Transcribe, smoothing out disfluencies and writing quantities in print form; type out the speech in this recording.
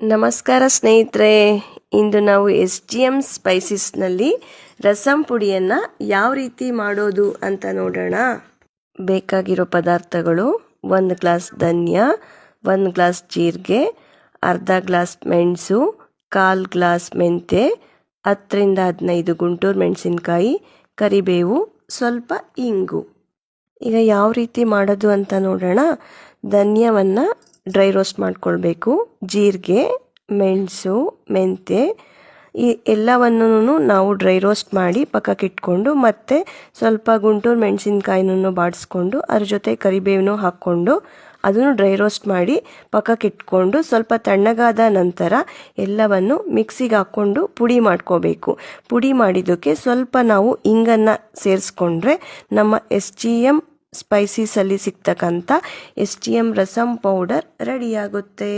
ನಮಸ್ಕಾರ ಸ್ನೇಹಿತರೆ, ಇಂದು ನಾವು SGM ಸ್ಪೈಸಸ್ನಲ್ಲಿ ರಸಂ ಪುಡಿಯನ್ನು ಯಾವ ರೀತಿ ಮಾಡೋದು ಅಂತ ನೋಡೋಣ. ಬೇಕಾಗಿರೋ ಪದಾರ್ಥಗಳು: 1 ಗ್ಲಾಸ್ ಧನಿಯಾ, 1 ಗ್ಲಾಸ್ ಜೀರಿಗೆ, ಅರ್ಧ ಗ್ಲಾಸ್ ಮೆಣಸು, 1/4 ಗ್ಲಾಸ್ ಮೆಂತೆ, 10ರಿಂದ 15 ಗುಂಟೂರು ಮೆಣಸಿನಕಾಯಿ, ಕರಿಬೇವು, ಸ್ವಲ್ಪ ಇಂಗು. ಈಗ ಯಾವ ರೀತಿ ಮಾಡೋದು ಅಂತ ನೋಡೋಣ. ಧನಿಯಾವನ್ನು ಡ್ರೈ ರೋಸ್ಟ್ ಮಾಡ್ಕೊಳ್ಬೇಕು. ಜೀರಿಗೆ, ಮೆಣಸು, ಮೆಂತೆ ಈ ಎಲ್ಲವನ್ನೂ ನಾವು ಡ್ರೈ ರೋಸ್ಟ್ ಮಾಡಿ ಪಕ್ಕಕ್ಕೆ ಇಟ್ಕೊಂಡು, ಮತ್ತೆ ಸ್ವಲ್ಪ ಗುಂಟೂರು ಮೆಣಸಿನ್ಕಾಯಿನೂ ಬಾಡಿಸ್ಕೊಂಡು ಅದ್ರ ಜೊತೆ ಕರಿಬೇವನ್ನು ಹಾಕ್ಕೊಂಡು ಅದನ್ನು ಡ್ರೈ ರೋಸ್ಟ್ ಮಾಡಿ ಪಕ್ಕಕ್ಕೆ ಇಟ್ಕೊಂಡು, ಸ್ವಲ್ಪ ತಣ್ಣಗಾದ ನಂತರ ಎಲ್ಲವನ್ನು ಮಿಕ್ಸಿಗೆ ಹಾಕ್ಕೊಂಡು ಪುಡಿ ಮಾಡ್ಕೋಬೇಕು. ಪುಡಿ ಮಾಡಿದ್ದಕ್ಕೆ ಸ್ವಲ್ಪ ನಾವು ಇಂಗನ್ನು ಸೇರಿಸ್ಕೊಂಡ್ರೆ ನಮ್ಮ SGM ಸ್ಪೈಸಸಲ್ಲಿ ಸಿಗ್ತಕ್ಕಂಥ SGM ರಸಂ ಪೌಡರ್ ರೆಡಿಯಾಗುತ್ತೆ.